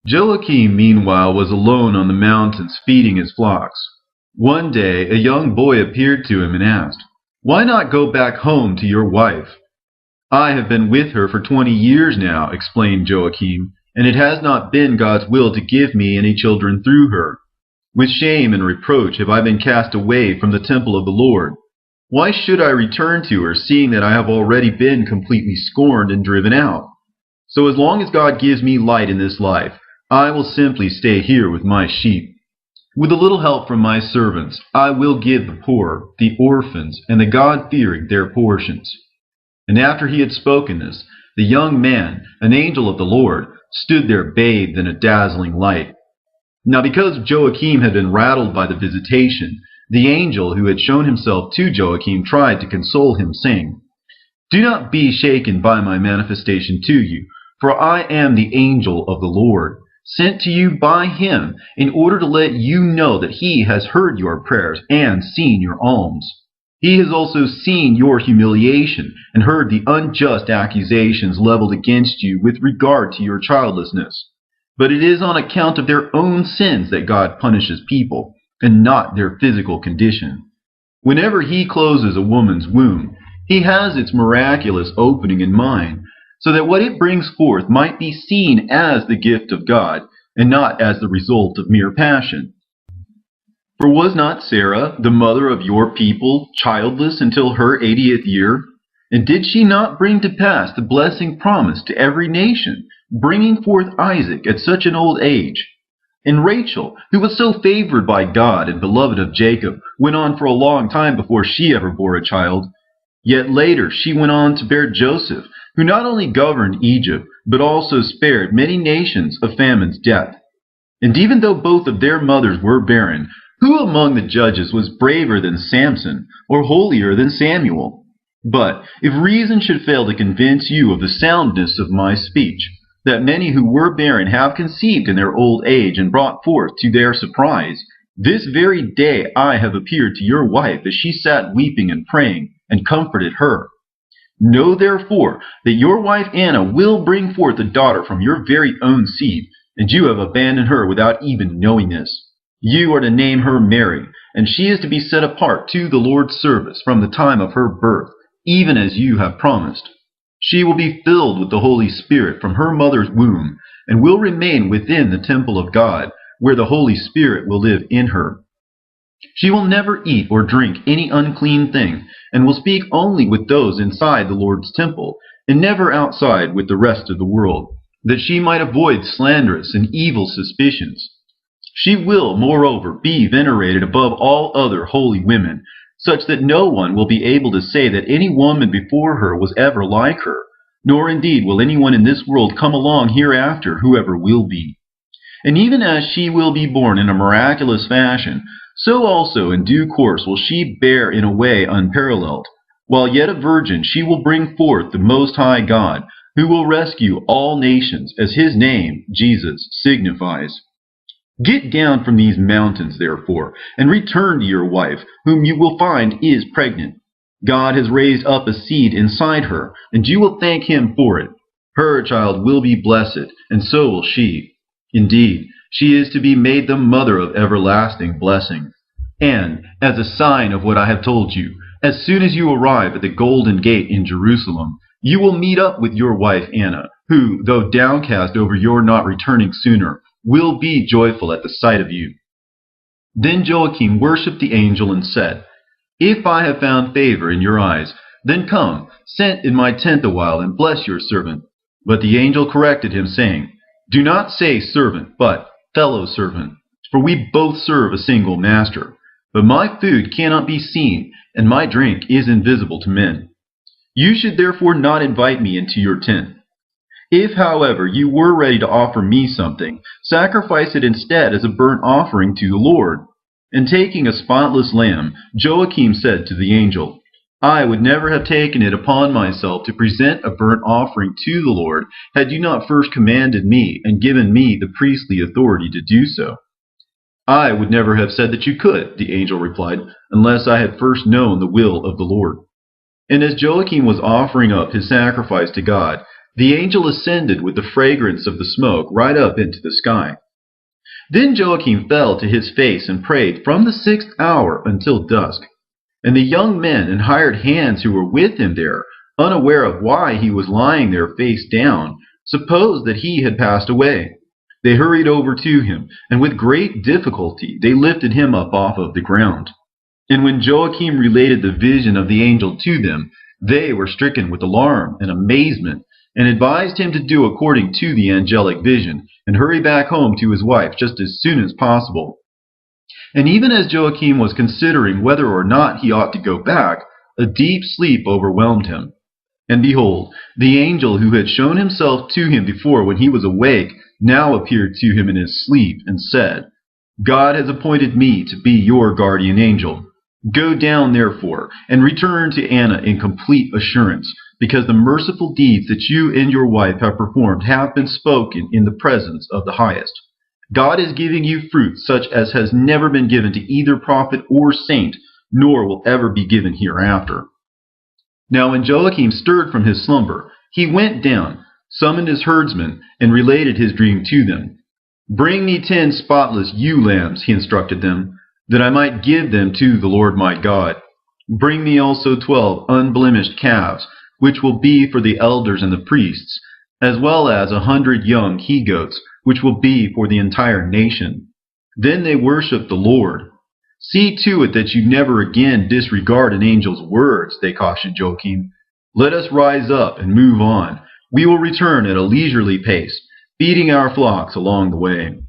Joachim, meanwhile, was alone on the mountains feeding his flocks. One day a young boy appeared to him and asked, "Why not go back home to your wife?" "I have been with her for 20 years now," explained Joachim, "and it has not been God's will to give me any children through her. With shame and reproach have I been cast away from the temple of the Lord. Why should I return to her, seeing that I have already been completely scorned and driven out? So as long as God gives me light in this life, I will simply stay here with my sheep. With a little help from my servants, I will give the poor, the orphans, and the God-fearing their portions." And after he had spoken this, the young man, an angel of the Lord, stood there bathed in a dazzling light. Now because Joachim had been rattled by the visitation, the angel who had shown himself to Joachim tried to console him, saying, "Do not be shaken by my manifestation to you, for I am the angel of the Lord, sent to you by him in order to let you know that he has heard your prayers and seen your alms. He has also seen your humiliation and heard the unjust accusations leveled against you with regard to your childlessness. But it is on account of their own sins that God punishes people, and not their physical condition. Whenever he closes a woman's womb, he has its miraculous opening in mind, so that what it brings forth might be seen as the gift of God, and not as the result of mere passion. For was not Sarah, the mother of your people, childless until her 80th year? And did she not bring to pass the blessing promised to every nation, bringing forth Isaac at such an old age? And Rachel, who was so favored by God and beloved of Jacob, went on for a long time before she ever bore a child. Yet later she went on to bear Joseph, who not only governed Egypt, but also spared many nations of famine's death. And even though both of their mothers were barren, who among the judges was braver than Samson, or holier than Samuel? But if reason should fail to convince you of the soundness of my speech, that many who were barren have conceived in their old age and brought forth to their surprise, this very day I have appeared to your wife as she sat weeping and praying, and comforted her. Know therefore that your wife Anna will bring forth a daughter from your very own seed, and you have abandoned her without even knowing this. You are to name her Mary, and she is to be set apart to the Lord's service from the time of her birth, even as you have promised. She will be filled with the Holy Spirit from her mother's womb, and will remain within the temple of God, where the Holy Spirit will live in her. She will never eat or drink any unclean thing, and will speak only with those inside the Lord's temple, and never outside with the rest of the world, that she might avoid slanderous and evil suspicions. She will, moreover, be venerated above all other holy women, such that no one will be able to say that any woman before her was ever like her, nor indeed will anyone in this world come along hereafter who ever will be. And even as she will be born in a miraculous fashion, so also in due course will she bear in a way unparalleled. While yet a virgin, she will bring forth the Most High God, who will rescue all nations, as his name, Jesus, signifies. Get down from these mountains, therefore, and return to your wife, whom you will find is pregnant. God has raised up a seed inside her, and you will thank him for it. Her child will be blessed, and so will she. Indeed, she is to be made the mother of everlasting blessing. And, as a sign of what I have told you, as soon as you arrive at the Golden Gate in Jerusalem, you will meet up with your wife Anna, who, though downcast over your not returning sooner, will be joyful at the sight of you." Then Joachim worshipped the angel and said, "If I have found favor in your eyes, then come, sit in my tent a while and bless your servant." But the angel corrected him, saying, "Do not say servant, but fellow servant, for we both serve a single master. But my food cannot be seen, and my drink is invisible to men. You should therefore not invite me into your tent. If, however, you were ready to offer me something, sacrifice it instead as a burnt offering to the Lord." And taking a spotless lamb, Joachim said to the angel, "I would never have taken it upon myself to present a burnt offering to the Lord, had you not first commanded me and given me the priestly authority to do so." "I would never have said that you could," the angel replied, "unless I had first known the will of the Lord." And as Joachim was offering up his sacrifice to God, The angel ascended with the fragrance of the smoke right up into the sky. Then Joachim fell to his face and prayed from the 6th hour until dusk. And the young men and hired hands who were with him there, unaware of why he was lying there face down, supposed that he had passed away. They hurried over to him, and with great difficulty they lifted him up off of the ground. And when Joachim related the vision of the angel to them, they were stricken with alarm and amazement, and advised him to do according to the angelic vision, and hurry back home to his wife just as soon as possible. And even as Joachim was considering whether or not he ought to go back, a deep sleep overwhelmed him. And behold, the angel who had shown himself to him before when he was awake now appeared to him in his sleep, and said, God has appointed me to be your guardian angel. Go down, therefore, and return to Anna in complete assurance, because the merciful deeds that you and your wife have performed have been spoken in the presence of the Highest. God is giving you fruit such as has never been given to either prophet or saint, nor will ever be given hereafter. Now when Joachim stirred from his slumber, he went down, summoned his herdsmen, and related his dream to them. Bring me 10 spotless ewe lambs, he instructed them, that I might give them to the Lord my God. Bring me also 12 unblemished calves, which will be for the elders and the priests, as well as 100 young he-goats, which will be for the entire nation. Then they worship the Lord. See to it that you never again disregard an angel's words, they cautioned Joachim. Let us rise up and move on. We will return at a leisurely pace, feeding our flocks along the way.